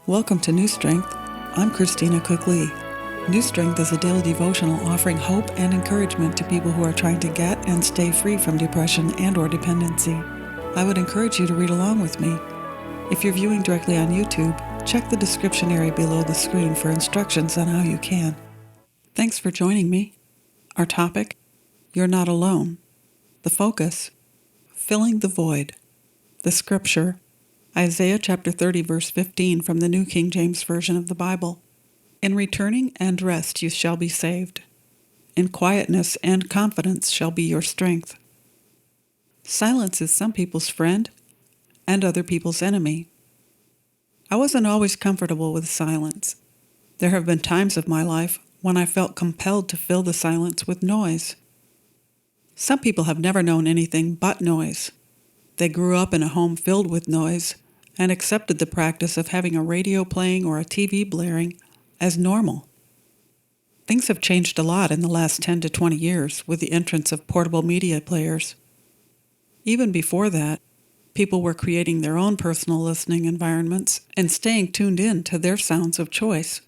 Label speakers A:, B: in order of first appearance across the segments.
A: Welcome to New Strength. I'm Christina Cook-Lee. New Strength is a daily devotional offering hope and encouragement to people who are trying to get and stay free from depression and/or dependency. I would encourage you to read along with me. If you're viewing directly on YouTube, check the description area below the screen for instructions on how you can. Thanks for joining me. Our topic, You're Not Alone. The focus, Filling the Void. The scripture, Isaiah chapter 30, verse 15 from the New King James Version of the Bible. In returning and rest you shall be saved. In quietness and confidence shall be your strength. Silence is some people's friend and other people's enemy. I wasn't always comfortable with silence. There have been times of my life when I felt compelled to fill the silence with noise. Some people have never known anything but noise. They grew up in a home filled with noise and accepted the practice of having a radio playing or a TV blaring as normal. Things have changed a lot in the last 10 to 20 years with the entrance of portable media players. Even before that, people were creating their own personal listening environments and staying tuned in to their sounds of choice.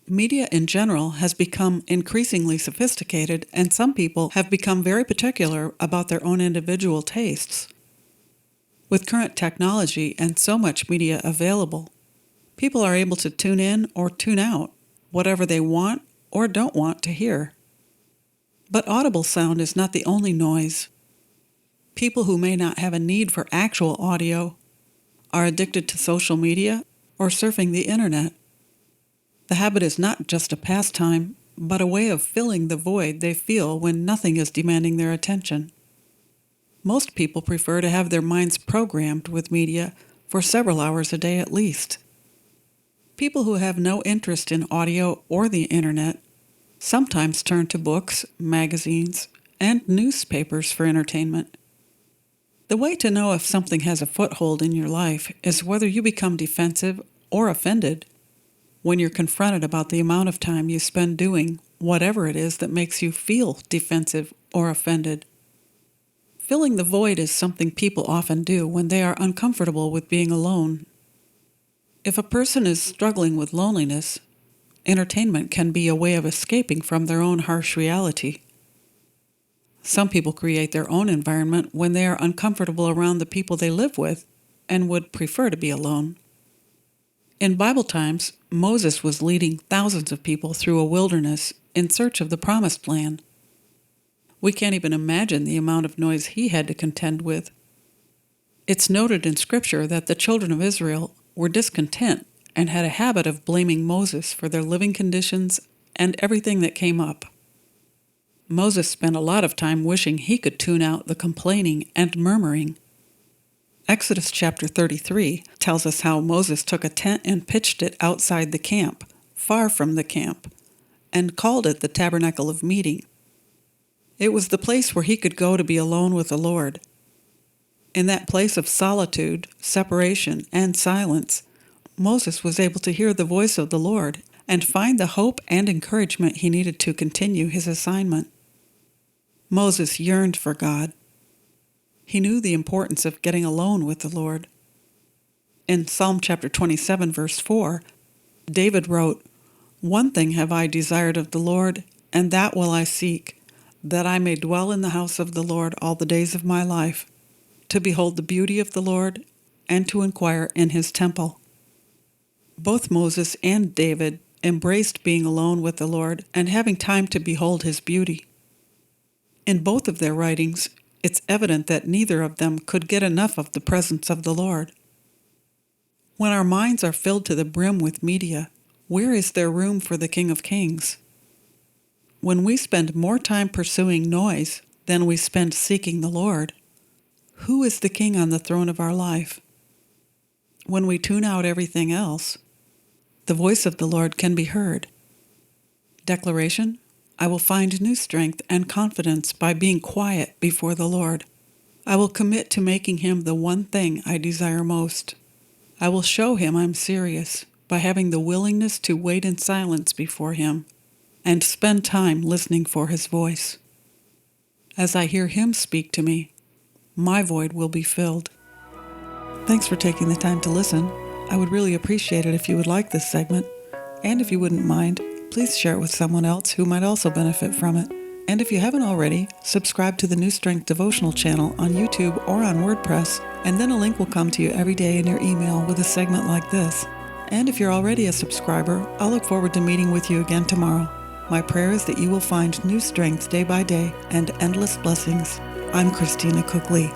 A: Media in general has become increasingly sophisticated, and some people have become very particular about their own individual tastes. With current technology and so much media available, people are able to tune in or tune out whatever they want or don't want to hear. But audible sound is not the only noise. People who may not have a need for actual audio are addicted to social media or surfing the internet. The habit is not just a pastime, but a way of filling the void they feel when nothing is demanding their attention. Most people prefer to have their minds programmed with media for several hours a day at least. People who have no interest in audio or the internet sometimes turn to books, magazines, and newspapers for entertainment. The way to know if something has a foothold in your life is whether you become defensive or offended when you're confronted about the amount of time you spend doing whatever it is that makes you feel defensive or offended. Filling the void is something people often do when they are uncomfortable with being alone. If a person is struggling with loneliness, entertainment can be a way of escaping from their own harsh reality. Some people create their own environment when they are uncomfortable around the people they live with and would prefer to be alone. In Bible times, Moses was leading thousands of people through a wilderness in search of the Promised Land. We can't even imagine the amount of noise he had to contend with. It's noted in Scripture that the children of Israel were discontent and had a habit of blaming Moses for their living conditions and everything that came up. Moses spent a lot of time wishing he could tune out the complaining and murmuring. Exodus chapter 33 tells us how Moses took a tent and pitched it outside the camp, far from the camp, and called it the Tabernacle of Meeting. It was the place where he could go to be alone with the Lord. In that place of solitude, separation, and silence, Moses was able to hear the voice of the Lord and find the hope and encouragement he needed to continue his assignment. Moses yearned for God. He knew the importance of getting alone with the Lord. In Psalm chapter 27, verse 4, David wrote, "One thing have I desired of the Lord, and that will I seek, that I may dwell in the house of the Lord all the days of my life, to behold the beauty of the Lord, and to inquire in his temple." Both Moses and David embraced being alone with the Lord and having time to behold his beauty. In both of their writings, it's evident that neither of them could get enough of the presence of the Lord. When our minds are filled to the brim with media, where is there room for the King of Kings? When we spend more time pursuing noise than we spend seeking the Lord, who is the King on the throne of our life? When we tune out everything else, the voice of the Lord can be heard. Declaration: I will find new strength and confidence by being quiet before the Lord. I will commit to making him the one thing I desire most. I will show him I'm serious by having the willingness to wait in silence before him and spend time listening for his voice. As I hear him speak to me, my void will be filled. Thanks for taking the time to listen. I would really appreciate it if you would like this segment, and if you wouldn't mind, please share it with someone else who might also benefit from it. And if you haven't already, subscribe to the New Strength Devotional channel on YouTube or on WordPress, and then a link will come to you every day in your email with a segment like this. And if you're already a subscriber, I'll look forward to meeting with you again tomorrow. My prayer is that you will find new strength day by day and endless blessings. I'm Christina Cookley.